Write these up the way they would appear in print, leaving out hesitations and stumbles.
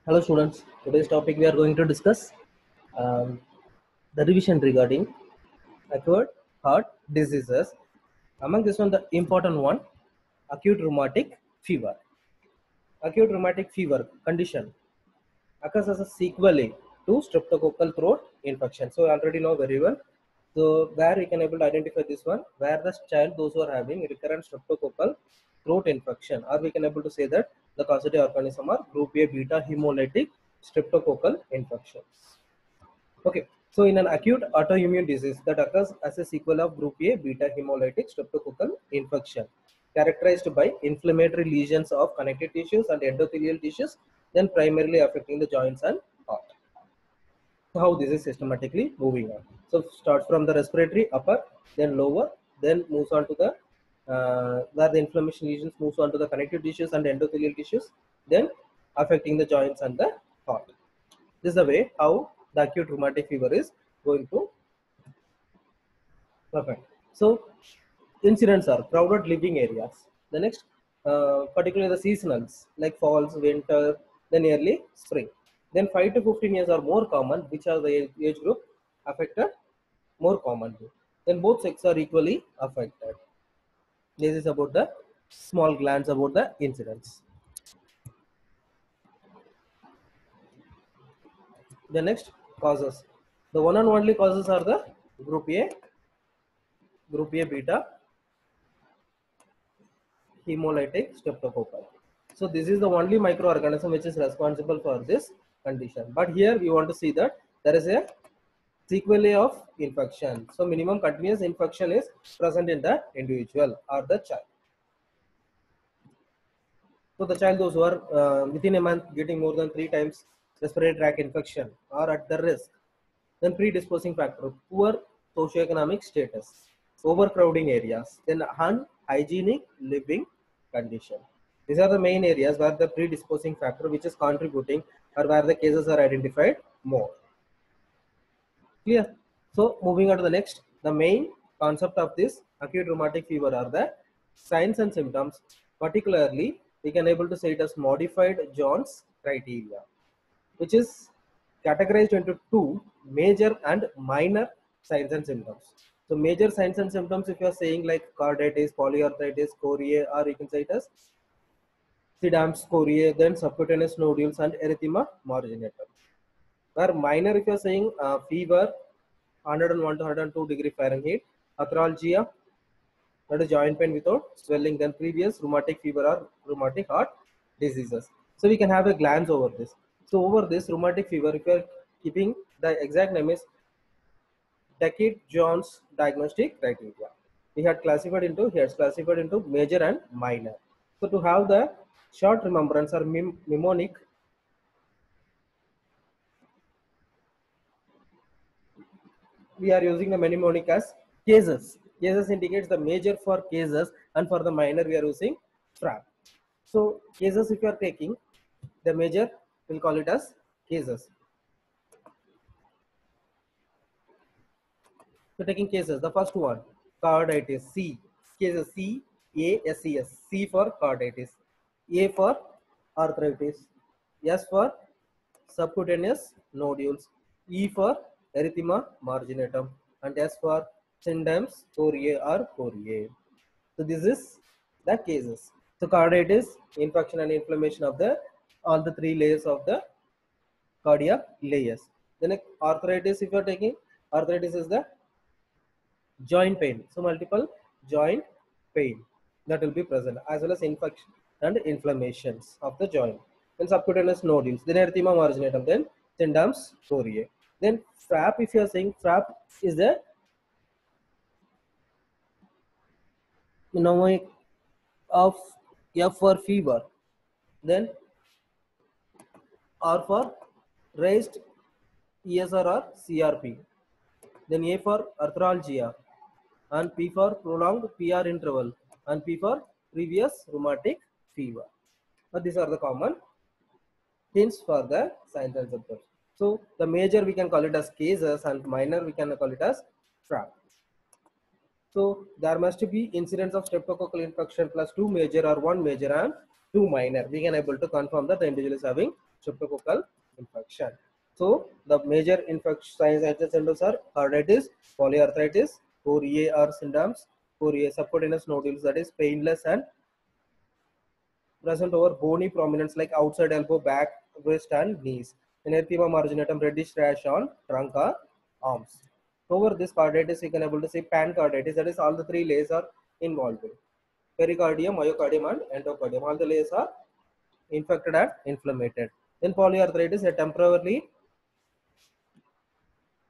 Hello students, today's topic we are going to discuss um, the revision regarding acquired heart diseases. Among this one, the important one, acute rheumatic fever. Acute rheumatic fever condition occurs as a sequel to streptococcal throat infection. So I already know very well. So where we can able to identify this one, where the child, those who are having recurrent streptococcal throat infection, or we can able to say that the causative organism are group A beta hemolytic streptococcal infection. Okay, so in an acute autoimmune disease that occurs as a sequel of group A beta hemolytic streptococcal infection, characterized by inflammatory lesions of connective tissues and endothelial tissues, then primarily affecting the joints and heart. So how this is systematically moving on. So starts from the respiratory upper, then lower, then moves on to the where the inflammation lesions moves on to the connective tissues and endothelial tissues, then affecting the joints and the heart. This is the way how the acute rheumatic fever is going to affect. So incidents are crowded living areas. The next, particularly the seasonals like falls, winter, then early spring. Then 5 to 15 years are more common, which are the age group affected more commonly. Then both sexes are equally affected. This is about the small glance about the incidents. The next causes. The one and only causes are the group A beta hemolytic streptococcal. So this is the only microorganism which is responsible for this condition. But here we want to see that there is a sequelae of infection. So minimum continuous infection is present in the individual or the child. So the child, those who are within a month getting more than 3 times respiratory tract infection are at the risk. Then predisposing factor, poor socioeconomic status, overcrowding areas, then unhygienic living condition. These are the main areas where the predisposing factor which is contributing or where the cases are identified more. Clear? So moving on to the next, the main concept of this acute rheumatic fever are the signs and symptoms. Particularly, we can able to say it as modified Jones criteria, which is categorized into two major and minor signs and symptoms. So major signs and symptoms, if you are saying like carditis, polyarthritis, chorea, or you can say it as SIDAMS, chorea, then subcutaneous nodules and erythema marginatum. Where minor, if you are saying fever, 101 to 102 degree Fahrenheit, arthralgia, that is joint pain without swelling, then previous rheumatic fever or rheumatic heart diseases. So we can have a glance over this. So over this rheumatic fever, if you are keeping the exact name is Decade-Jones diagnostic criteria. He has classified into major and minor. So to have the short remembrance or mnemonic, we are using the mnemonic as cases. Cases indicates the major for cases, and for the minor we are using FRAP. So cases, if you are taking the major, we'll call it as cases. So taking cases, the first one, carditis, C, cases C, A, S, E, S, C for carditis, A for arthritis, S for subcutaneous nodules, E for erythema marginatum, and S for symptoms chorea or chorea. So this is the cases. So carditis, infection and inflammation of the all the three layers of the cardiac layers. Then arthritis, if you are taking, arthritis is the joint pain. So multiple joint pain that will be present as well as infection and inflammations of the joint. Then subcutaneous nodules, then erythema marginatum, then symptoms chorea. Then FRAP, if you are saying FRAP is the mnemonic of F for fever, then R for raised ESR or CRP, then A for arthralgia, and P for prolonged PR interval, and P for previous rheumatic fever. But these are the common hints for the signs and symptoms. So the major we can call it as cases, and minor we can call it as FRAP. So there must be incidence of streptococcal infection plus two major or one major and two minor. We can able to confirm that the individual is having streptococcal infection. So the major infection signs and symptoms are carditis, polyarthritis, Coriae or symptoms, Coriae subcutaneous nodules, that is painless and present over bony prominence like outside elbow, back, wrist and knees. Erythema marginatum, reddish rash on trunk or arms. Over this carditis, you can able to see pancarditis, that is all the three layers are involved. Pericardium, myocardium and endocardium, all the layers are infected and inflamed. Then polyarthritis, a temporarily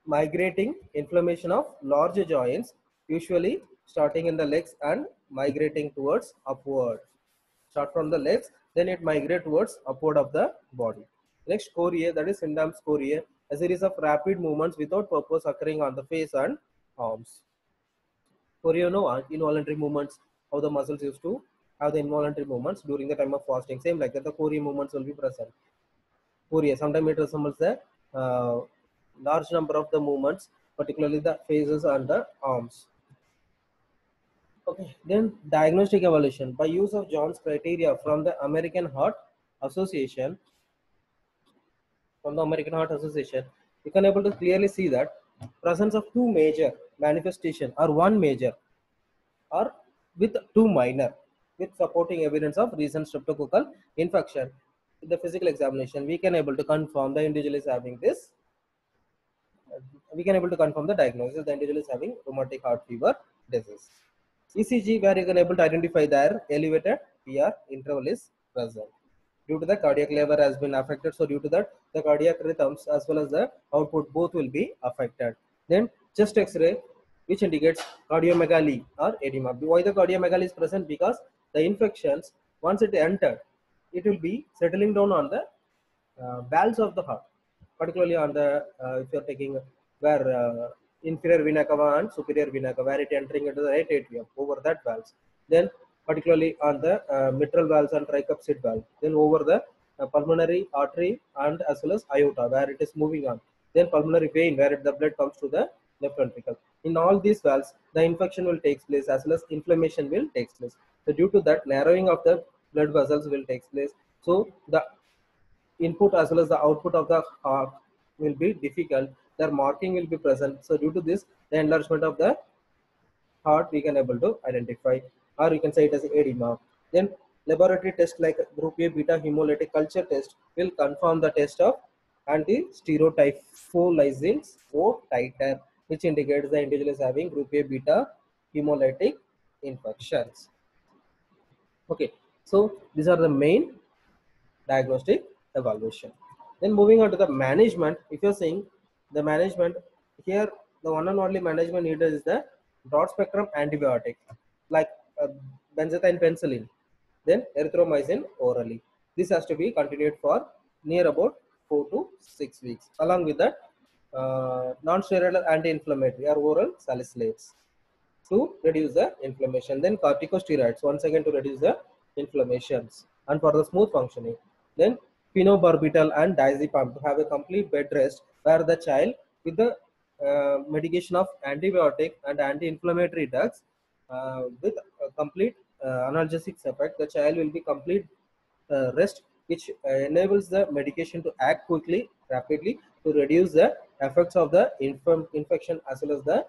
migrating inflammation of large joints, usually starting in the legs and migrating towards upward. Start from the legs, then it migrate towards upward of the body. Next, chorea, that is symptoms chorea, a series of rapid movements without purpose occurring on the face and arms. Chorea, involuntary movements, how the muscles used to have the involuntary movements during the time of fasting. Same like that, the chorea movements will be present. Chorea, sometimes it resembles the large number of the movements, particularly the faces and the arms. Okay, then diagnostic evaluation by use of John's criteria from the American Heart Association. You can able to clearly see that presence of two major manifestation or one major or with two minor, with supporting evidence of recent streptococcal infection. In the physical examination, we can able to confirm the individual is having this. We can able to confirm the diagnosis. The individual is having rheumatic heart fever disease. ECG, where you can able to identify their elevated PR interval is present. Due to the cardiac lever has been affected, so due to that, the cardiac rhythms as well as the output both will be affected. Then chest X-ray, which indicates cardiomegaly or edema. Why the cardiomegaly is present? Because the infections, once it entered, it will be settling down on the valves of the heart, particularly on the if you are taking where inferior vena cava and superior vena cava, where it entering into the right atrium over that valves. Then particularly on the mitral valves and tricuspid valve. Then over the pulmonary artery and as well as aorta, where it is moving on. Then pulmonary vein, where the blood comes to the left ventricle. In all these valves, the infection will take place as well as inflammation will take place. So due to that, narrowing of the blood vessels will take place. So the input as well as the output of the heart will be difficult. Their marking will be present. So due to this, the enlargement of the heart we can able to identify, or you can say it as edema. Then laboratory test like group A beta hemolytic culture test will confirm the test of anti-stereotypholysis O titer, which indicates the individual is having group A beta hemolytic infections. Okay, so these are the main diagnostic evaluation. Then moving on to the management, if you're saying the management here, the one and only management needed is the broad spectrum antibiotic like benzathine penicillin, then erythromycin orally. This has to be continued for near about 4 to 6 weeks. Along with that, non-steroidal anti-inflammatory or oral salicylates to reduce the inflammation. Then corticosteroids once again to reduce the inflammations and for the smooth functioning. Then phenobarbital and diazepam to have a complete bed rest, where the child with the medication of antibiotic and anti-inflammatory drugs with a complete analgesic effect, the child will be complete rest, which enables the medication to act quickly, rapidly to reduce the effects of the infection as well as the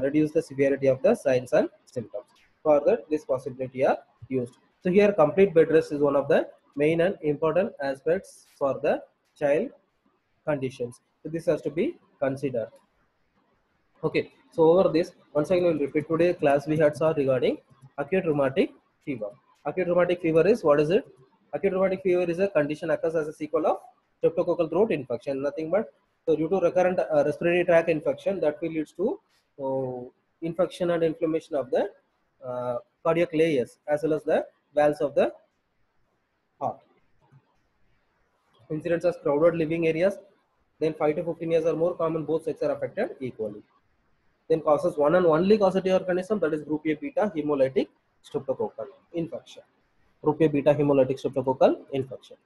reduce the severity of the signs and symptoms. Further, this possibility are used. So here, complete bed rest is one of the main and important aspects for the child conditions. So this has to be considered. Okay, so over this, once again we'll repeat. Today class we had saw regarding acute rheumatic fever. Acute rheumatic fever is, what is it? Acute rheumatic fever is a condition occurs as a sequel of streptococcal throat infection, nothing but so due to recurrent respiratory tract infection that will leads to infection and inflammation of the cardiac layers as well as the valves of the heart. Incidence of crowded living areas, then 5 to 15 years or more common, both sexes are affected equally. Then causes one and only causative organism, that is group A beta hemolytic streptococcal infection. Group A beta hemolytic streptococcal infection.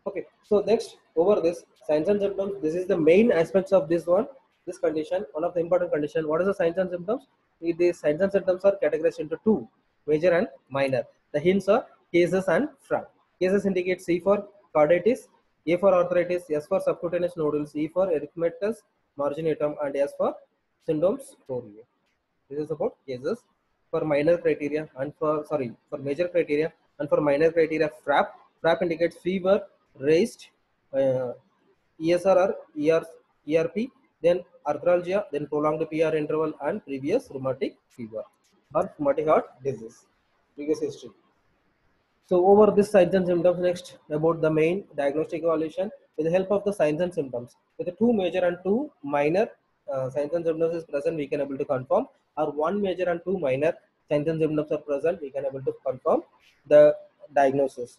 Okay, so next over this signs and symptoms. This is the main aspects of this one, this condition. One of the important condition. What is the signs and symptoms? These signs and symptoms are categorized into two, major and minor. The hints are cases and front. Cases indicate C for carditis, A for arthritis, S for subcutaneous nodules, E for erythematous marginatum, and S for syndromes Fourier. This is about cases. For minor criteria and for major criteria and for minor criteria, FRAP. FRAP indicates fever, raised ESR or ERP, then arthralgia, then prolonged PR interval, and previous rheumatic fever or rheumatic heart disease, previous history. So over this signs and symptoms, next about the main diagnostic evaluation. With the help of the signs and symptoms, with the two major and two minor signs and symptoms is present, we can able to confirm, or one major and two minor signs and symptoms are present, we can able to confirm the diagnosis.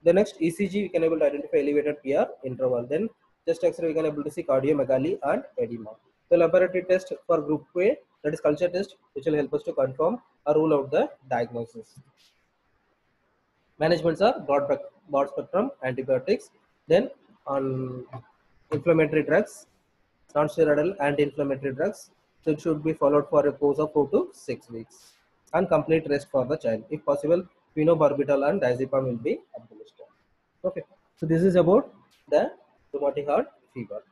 The next ECG, we can able to identify elevated PR interval. Then chest X-ray, we can able to see cardiomegaly and edema. The laboratory test for group A, that is culture test, which will help us to confirm or rule out the diagnosis. Managements are broad spectrum antibiotics, then on inflammatory drugs, non-steroidal anti-inflammatory drugs. So it should be followed for a course of 4 to 6 weeks, and complete rest for the child. If possible, phenobarbital and diazepam will be administered. Okay, so this is about the rheumatic heart fever.